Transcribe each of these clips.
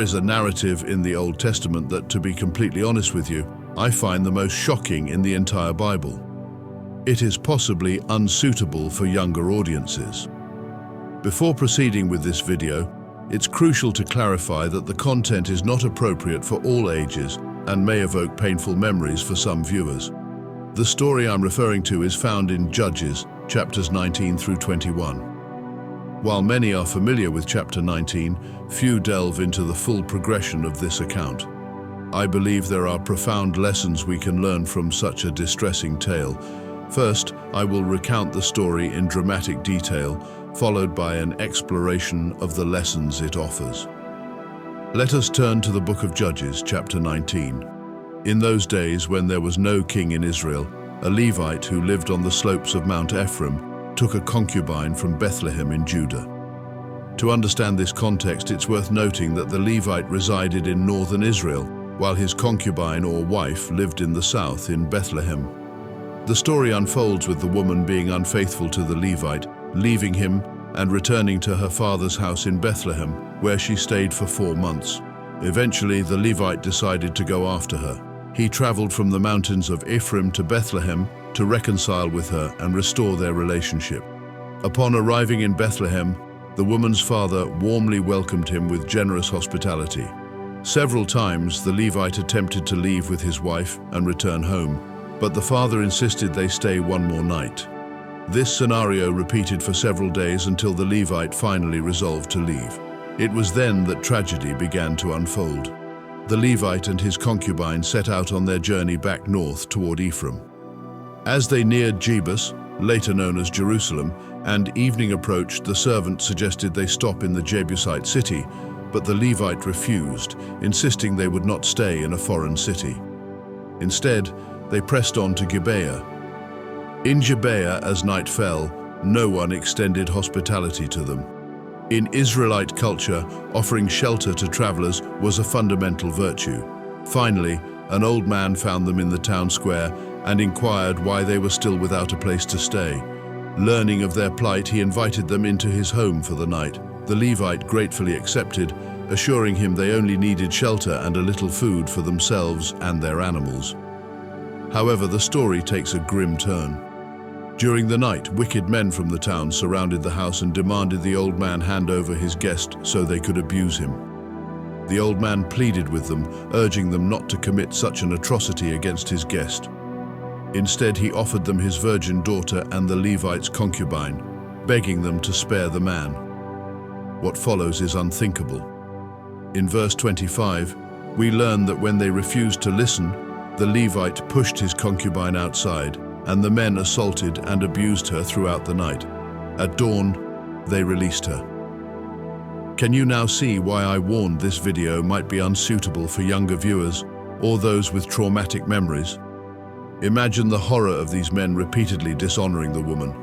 is a narrative in the Old Testament that, to be completely honest with you, I find the most shocking in the entire Bible. It is possibly unsuitable for younger audiences. Before proceeding with this video, it's crucial to clarify that the content is not appropriate for all ages and may evoke painful memories for some viewers. The story I'm referring to is found in Judges, chapters 19 through 21. While many are familiar with chapter 19, few delve into the full progression of this account. I believe there are profound lessons we can learn from such a distressing tale. First, I will recount the story in dramatic detail, followed by an exploration of the lessons it offers. Let us turn to the book of Judges, chapter 19. In those days, when there was no king in Israel, a Levite who lived on the slopes of Mount Ephraim took a concubine from Bethlehem in Judah. To understand this context, it's worth noting that the Levite resided in northern Israel, while his concubine or wife lived in the south in Bethlehem. The story unfolds with the woman being unfaithful to the Levite, leaving him and returning to her father's house in Bethlehem, where she stayed for 4 months. Eventually, the Levite decided to go after her. He traveled from the mountains of Ephraim to Bethlehem to reconcile with her and restore their relationship. Upon arriving in Bethlehem, the woman's father warmly welcomed him with generous hospitality. Several times, the Levite attempted to leave with his wife and return home, but the father insisted they stay one more night. This scenario repeated for several days until the Levite finally resolved to leave. It was then that tragedy began to unfold. The Levite and his concubine set out on their journey back north toward Ephraim. As they neared Jebus, later known as Jerusalem, and evening approached, the servant suggested they stop in the Jebusite city, but the Levite refused, insisting they would not stay in a foreign city. Instead, they pressed on to Gibeah. In Gibeah, as night fell, no one extended hospitality to them. In Israelite culture, offering shelter to travelers was a fundamental virtue. Finally, an old man found them in the town square and inquired why they were still without a place to stay. Learning of their plight, he invited them into his home for the night. The Levite gratefully accepted, assuring him they only needed shelter and a little food for themselves and their animals. However, the story takes a grim turn. During the night, wicked men from the town surrounded the house and demanded the old man hand over his guest so they could abuse him. The old man pleaded with them, urging them not to commit such an atrocity against his guest. Instead, he offered them his virgin daughter and the Levite's concubine, begging them to spare the man. What follows is unthinkable. In verse 25, we learn that when they refused to listen, the Levite pushed his concubine outside, and the men assaulted and abused her throughout the night. At dawn, they released her. Can you now see why I warned this video might be unsuitable for younger viewers or those with traumatic memories? Imagine the horror of these men repeatedly dishonoring the woman.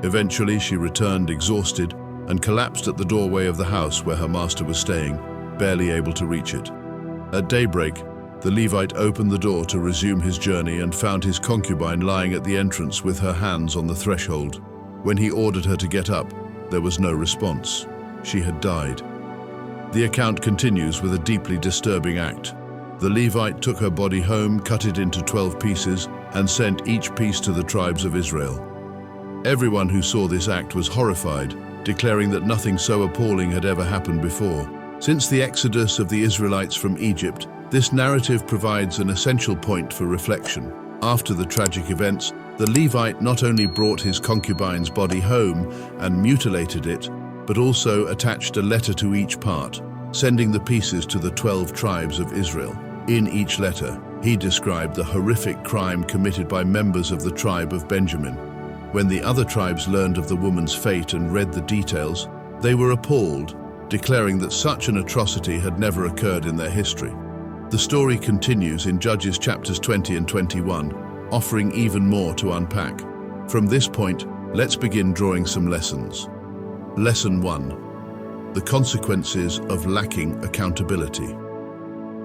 Eventually, she returned exhausted and collapsed at the doorway of the house where her master was staying, barely able to reach it. At daybreak, the Levite opened the door to resume his journey and found his concubine lying at the entrance with her hands on the threshold. When he ordered her to get up, there was no response. She had died. The account continues with a deeply disturbing act. The Levite took her body home, cut it into 12 pieces, and sent each piece to the tribes of Israel. Everyone who saw this act was horrified, declaring that nothing so appalling had ever happened before. Since the exodus of the Israelites from Egypt, this narrative provides an essential point for reflection. After the tragic events, the Levite not only brought his concubine's body home and mutilated it, but also attached a letter to each part, sending the pieces to the 12 tribes of Israel. In each letter, he described the horrific crime committed by members of the tribe of Benjamin. When the other tribes learned of the woman's fate and read the details, they were appalled, declaring that such an atrocity had never occurred in their history. The story continues in Judges chapters 20 and 21, offering even more to unpack. From this point, let's begin drawing some lessons. Lesson 1. The consequences of lacking accountability.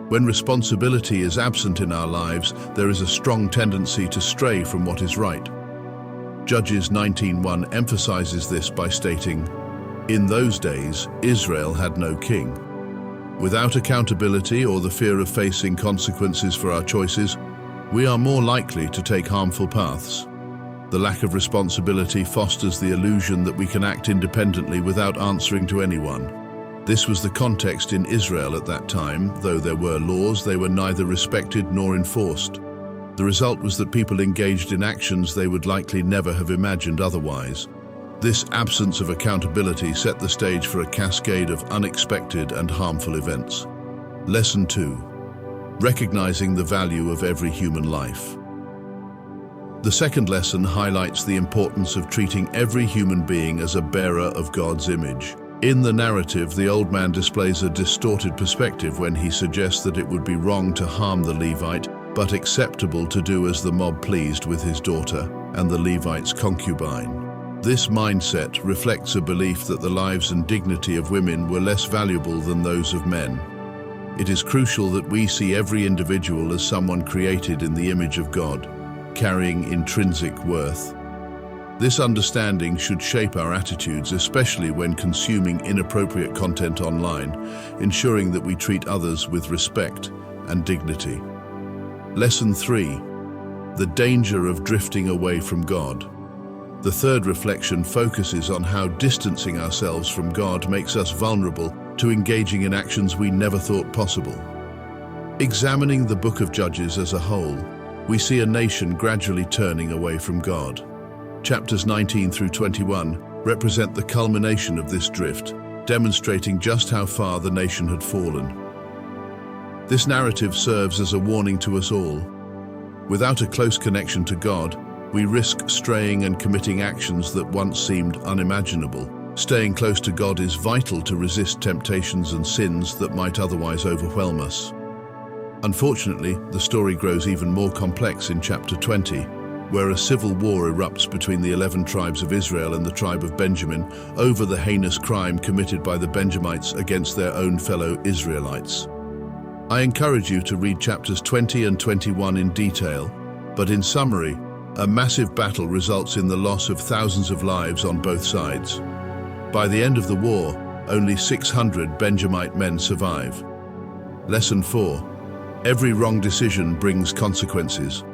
When responsibility is absent in our lives, there is a strong tendency to stray from what is right. Judges 19:1 emphasizes this by stating, "In those days, Israel had no king." Without accountability or the fear of facing consequences for our choices, we are more likely to take harmful paths. The lack of responsibility fosters the illusion that we can act independently without answering to anyone. This was the context in Israel at that time. Though there were laws, they were neither respected nor enforced. The result was that people engaged in actions they would likely never have imagined otherwise. This absence of accountability set the stage for a cascade of unexpected and harmful events. Lesson 2. Recognizing the value of every human life. The second lesson highlights the importance of treating every human being as a bearer of God's image. In the narrative, the old man displays a distorted perspective when he suggests that it would be wrong to harm the Levite, but acceptable to do as the mob pleased with his daughter and the Levite's concubine. This mindset reflects a belief that the lives and dignity of women were less valuable than those of men. It is crucial that we see every individual as someone created in the image of God, carrying intrinsic worth. This understanding should shape our attitudes, especially when consuming inappropriate content online, ensuring that we treat others with respect and dignity. Lesson 3. The danger of drifting away from God. The third reflection focuses on how distancing ourselves from God makes us vulnerable to engaging in actions we never thought possible. Examining the book of Judges as a whole, we see a nation gradually turning away from God. Chapters 19 through 21 represent the culmination of this drift, demonstrating just how far the nation had fallen. This narrative serves as a warning to us all. Without a close connection to God, we risk straying and committing actions that once seemed unimaginable. Staying close to God is vital to resist temptations and sins that might otherwise overwhelm us. Unfortunately, the story grows even more complex in chapter 20, where a civil war erupts between the 11 tribes of Israel and the tribe of Benjamin over the heinous crime committed by the Benjamites against their own fellow Israelites. I encourage you to read chapters 20 and 21 in detail, but in summary, a massive battle results in the loss of thousands of lives on both sides. By the end of the war, only 600 Benjamite men survive. Lesson 4. Every wrong decision brings consequences.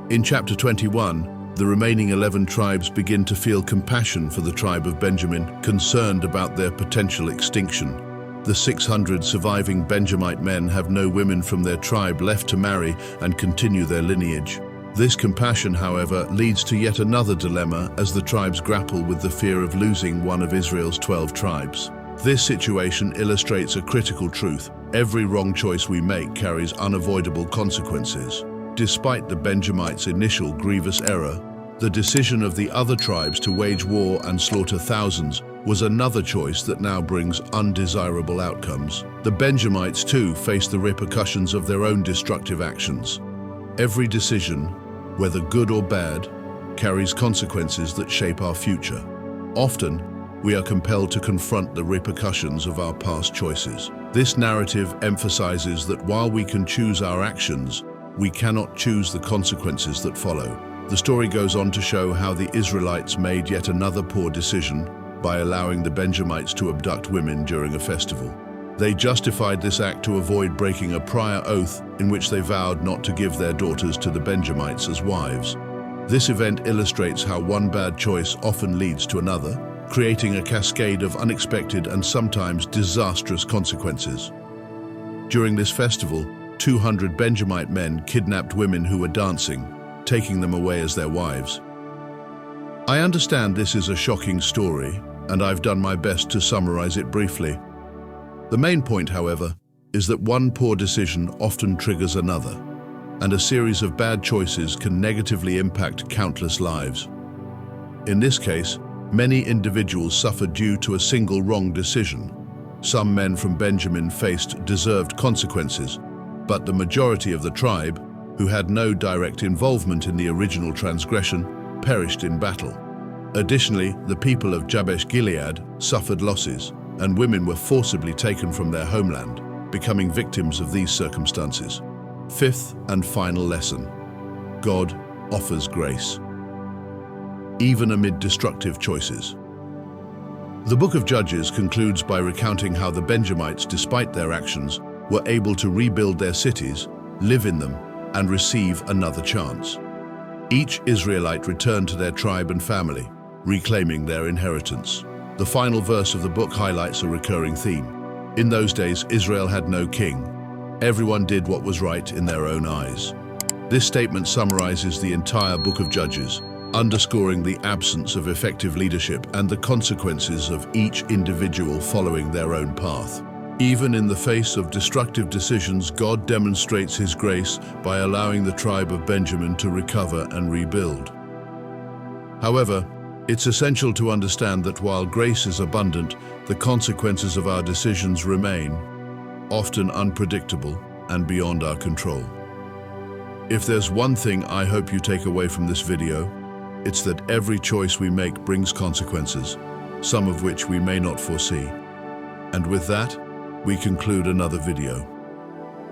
In chapter 21, the remaining 11 tribes begin to feel compassion for the tribe of Benjamin, concerned about their potential extinction. The 600 surviving Benjamite men have no women from their tribe left to marry and continue their lineage. This compassion, however, leads to yet another dilemma as the tribes grapple with the fear of losing one of Israel's 12 tribes. This situation illustrates a critical truth. Every wrong choice we make carries unavoidable consequences. Despite the Benjamites' initial grievous error, the decision of the other tribes to wage war and slaughter thousands was another choice that now brings undesirable outcomes. The Benjamites, too, face the repercussions of their own destructive actions. Every decision, whether good or bad, carries consequences that shape our future. Often, we are compelled to confront the repercussions of our past choices. This narrative emphasizes that while we can choose our actions, we cannot choose the consequences that follow. The story goes on to show how the Israelites made yet another poor decision by allowing the Benjamites to abduct women during a festival. They justified this act to avoid breaking a prior oath in which they vowed not to give their daughters to the Benjamites as wives. This event illustrates how one bad choice often leads to another, creating a cascade of unexpected and sometimes disastrous consequences. During this festival, 200 Benjamite men kidnapped women who were dancing, taking them away as their wives. I understand this is a shocking story, and I've done my best to summarize it briefly. The main point, however, is that one poor decision often triggers another, and a series of bad choices can negatively impact countless lives. In this case, many individuals suffered due to a single wrong decision. Some men from Benjamin faced deserved consequences, but the majority of the tribe, who had no direct involvement in the original transgression, perished in battle. Additionally, the people of Jabesh Gilead suffered losses, and women were forcibly taken from their homeland, becoming victims of these circumstances. Fifth and final lesson: God offers grace, even amid destructive choices. The book of Judges concludes by recounting how the Benjamites, despite their actions, were able to rebuild their cities, live in them, and receive another chance. Each Israelite returned to their tribe and family, reclaiming their inheritance. The final verse of the book highlights a recurring theme. In those days, Israel had no king. Everyone did what was right in their own eyes. This statement summarizes the entire book of Judges, underscoring the absence of effective leadership and the consequences of each individual following their own path. Even in the face of destructive decisions, God demonstrates His grace by allowing the tribe of Benjamin to recover and rebuild. However, it's essential to understand that while grace is abundant, the consequences of our decisions remain, often unpredictable and beyond our control. If there's one thing I hope you take away from this video, it's that every choice we make brings consequences, some of which we may not foresee. And with that, we conclude another video.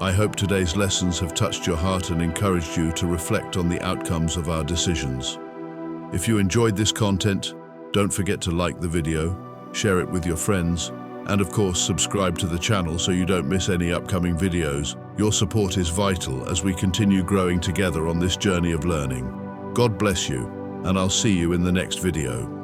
I hope today's lessons have touched your heart and encouraged you to reflect on the outcomes of our decisions. If you enjoyed this content, don't forget to like the video, share it with your friends, and of course subscribe to the channel so you don't miss any upcoming videos. Your support is vital as we continue growing together on this journey of learning. God bless you, and I'll see you in the next video.